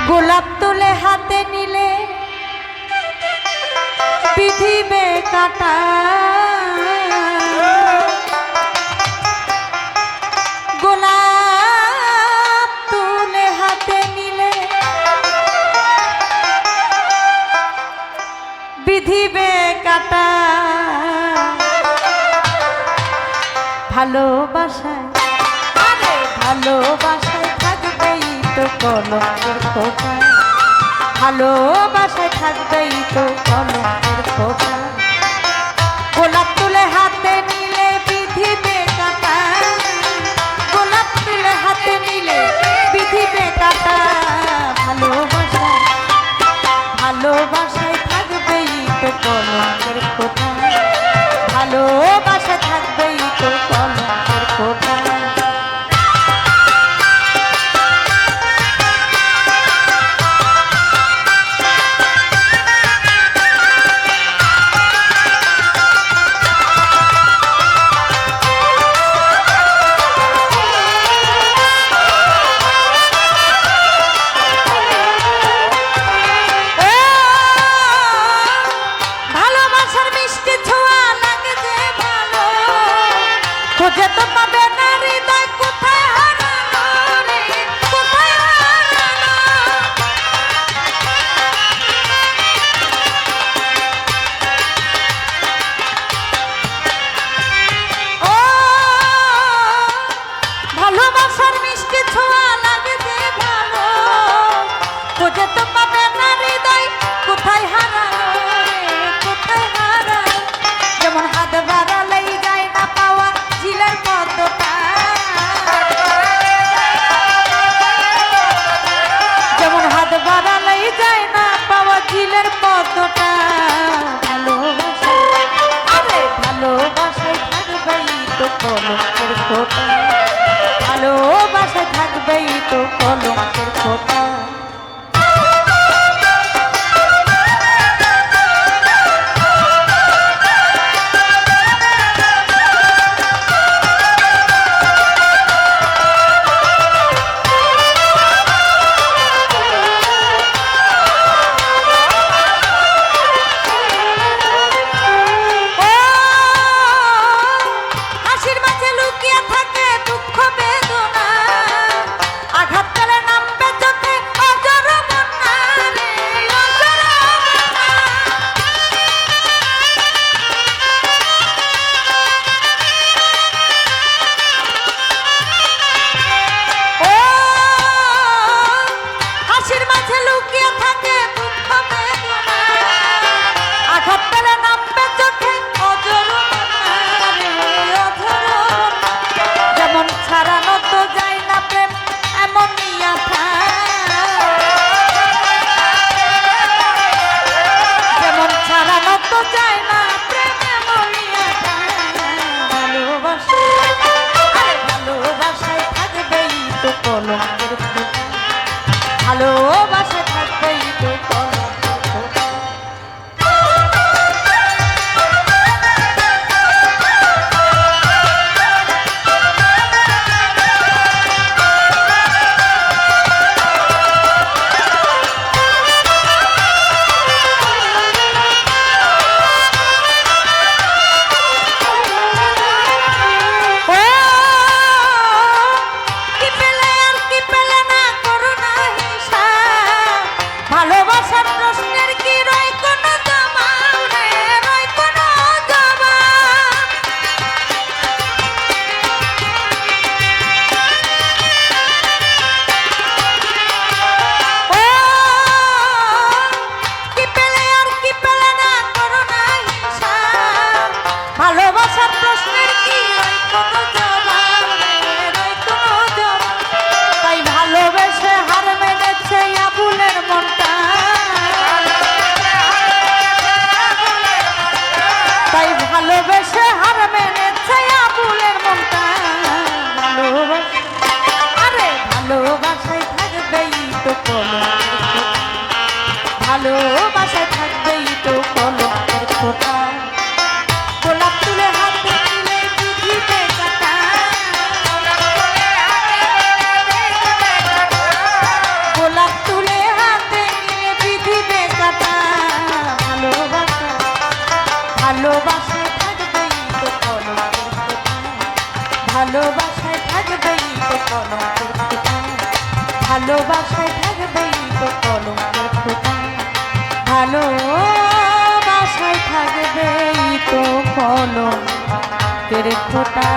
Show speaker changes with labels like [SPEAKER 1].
[SPEAKER 1] গোলাপ তুলে হাতে নিলে বিধিবে কাটা, গোলাপ তুলে হাতে নিলে বিধিবে কাটা। ভালোবাসায় আরে ভালোবাসায় থাকবেই তো কলঙ্কের খোঁজা, ভালোবাসায় থাকবেই তো কলঙ্কের খোঁজা। গোলাপ তুলে হাতে নিলে বিধিবে কাটা, গোলাপ তুলে হাতে নিলে বিধিবে কাটা। ভালোবাসায় ভালোবাসায় থাকবেই তো কলঙ্কের খোঁজা, ভালোবাসায় থাকবেই তো কলঙ্কের খোঁজা। খোঁজে তো পাবে না হৃদয় কোথায় হারানো রে, কোথায় হারানো। ও ভালোবাসার মিষ্টি ছোঁয়া লাগে যে ভালো, খোঁজে তো পাবে না হৃদয় কোথায় হারানো রে, কোথায় হারানো। যেমন হাত বাড়ালেই যায় না পাওয়া ঝিলের পদ্মটা, যেমন হাত বাড়ালেই যায় না পাওয়া ঝিলের পদ্মটা। ভালোবাসা আরে ভালোবাসায় থাকবেই তো কলঙ্কের খোঁটা, ভালোবাসায় থাকবেই তো কলঙ্কের খোঁটা। ভালোবাসা থাকবেই তো কলঙ্কের খোঁটা। ভালোবাসার প্রশ্নের কি রয় কোনো জবাব রে, রয় কোনো জবাব। ও কি পেলে আর কি পেলে না করো না হিসাব, ভালোবাসার প্রশ্নের কি রয় কোনো জবাব রে, রয় কোনো জবাব। তাই ভালোবেসে হার মেনেছে আবুলের মনটা, তাই ভালোবেসে হার মেনেছে আবুলের মনটা। আরে ভালোবাসায় থাকবেই তো কলঙ্কের খোঁটা, ভালোবাসায় থাকবেই তো কলঙ্কের খোঁটা। গোলাপ তুলে হাতে নিলে বিধিবে কাটা, গোলাপ তুলে ভালোবাসায় থাকবেই তো কলঙ্কের খোঁটা, ভালোবাসায় থাকবেই তো কলঙ্কের খোঁটা, ভালোবাসায় থাকবেই তো কলঙ্কের খোঁটা, ভালোবাসায় থাকবেই তো কলঙ্কের খোঁটা।